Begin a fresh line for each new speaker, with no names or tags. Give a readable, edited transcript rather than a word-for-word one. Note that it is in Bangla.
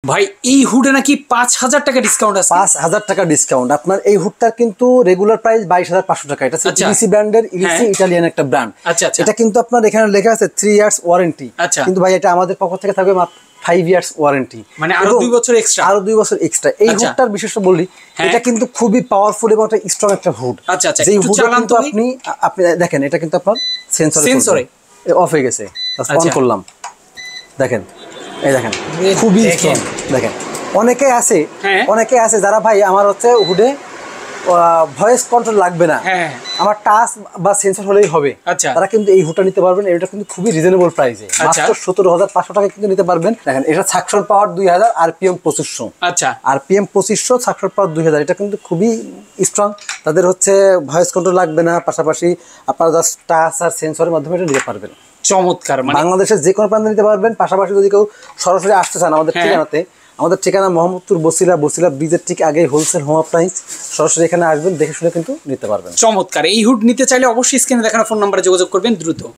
ভাই এই হুডে নাকি 5000 টাকা ডিসকাউন্ট আছে।
5000 টাকা ডিসকাউন্ট। আপনার এই হুডটার কিন্তু রেগুলার প্রাইস 22500 টাকা। এটা হচ্ছে ইলিসি ব্র্যান্ডের, ইলিসি ইটালিয়ান একটা ব্র্যান্ড। এটা কিন্তু আপনার এখানে লেখা আছে 3 ইয়ার্স ওয়ারেন্টি, কিন্তু ভাই এটা আমাদের পক্ষ থেকে থাকবে মাত্র 5 ইয়ার্স ওয়ারেন্টি,
মানে আরো 2 বছর এক্সট্রা।
আরো 2 বছর এক্সট্রা। এই হুডটার বিশেষ বলি, এটা কিন্তু খুবই পাওয়ারফুল এবং একটা স্ট্রং একটা হুড। যেই হুডটা কিন্তু আপনি দেখেন, এটা কিন্তু আপনার সেন্সরে অফ হয়ে গেছে, অন করলাম, দেখেন, এই দেখেন খুবই স্ট্রং। দেখেন অনেকে আছে যারা ভাই আমার হচ্ছে হুডে ভয়েস কন্ট্রোল লাগবে না, আমার টাচ বা সেন্সর হলেই হবে, তারা কিন্তু এই হুডটা নিতে পারবেন। এটা কিন্তু খুবই রিজনেবল প্রাইসে, মাত্র 17500 টাকা কিন্তু নিতে পারবেন। দেখেন এটা সাকশন পাওয়ার 2000, আরপিএম 2500। আরপিএম 2500, সাকশন পাওয়ার 2000। এটা কিন্তু খুবই স্ট্রং, তাদের হচ্ছে ভয়েস কন্ট্রোল লাগবে না, পাশাপাশি আপনারা জাস্ট টাচ আর সেন্সরের মাধ্যমে এটা নিতে পারবেন।
চমৎকার।
বাংলাদেশের যে কোনো প্রান্তে নিতে পারবেন। পাশাপাশি যদি কেউ সরাসরি আসতে চান আমাদের ঠিকানাতে, আমাদের ঠিকানা মোহাম্মদপুর বসিলা ব্রিজের ঠিক আগে হোলসেল হোম অ্যাপ্লায়েন্স। সরাসরি এখানে আসবেন, দেখে শুনে কিন্তু নিতে পারবেন।
চমৎকার। এই হুড নিতে চাইলে অবশ্যই স্ক্রিনে দেখানো ফোন নাম্বারে যোগাযোগ করবেন দ্রুত।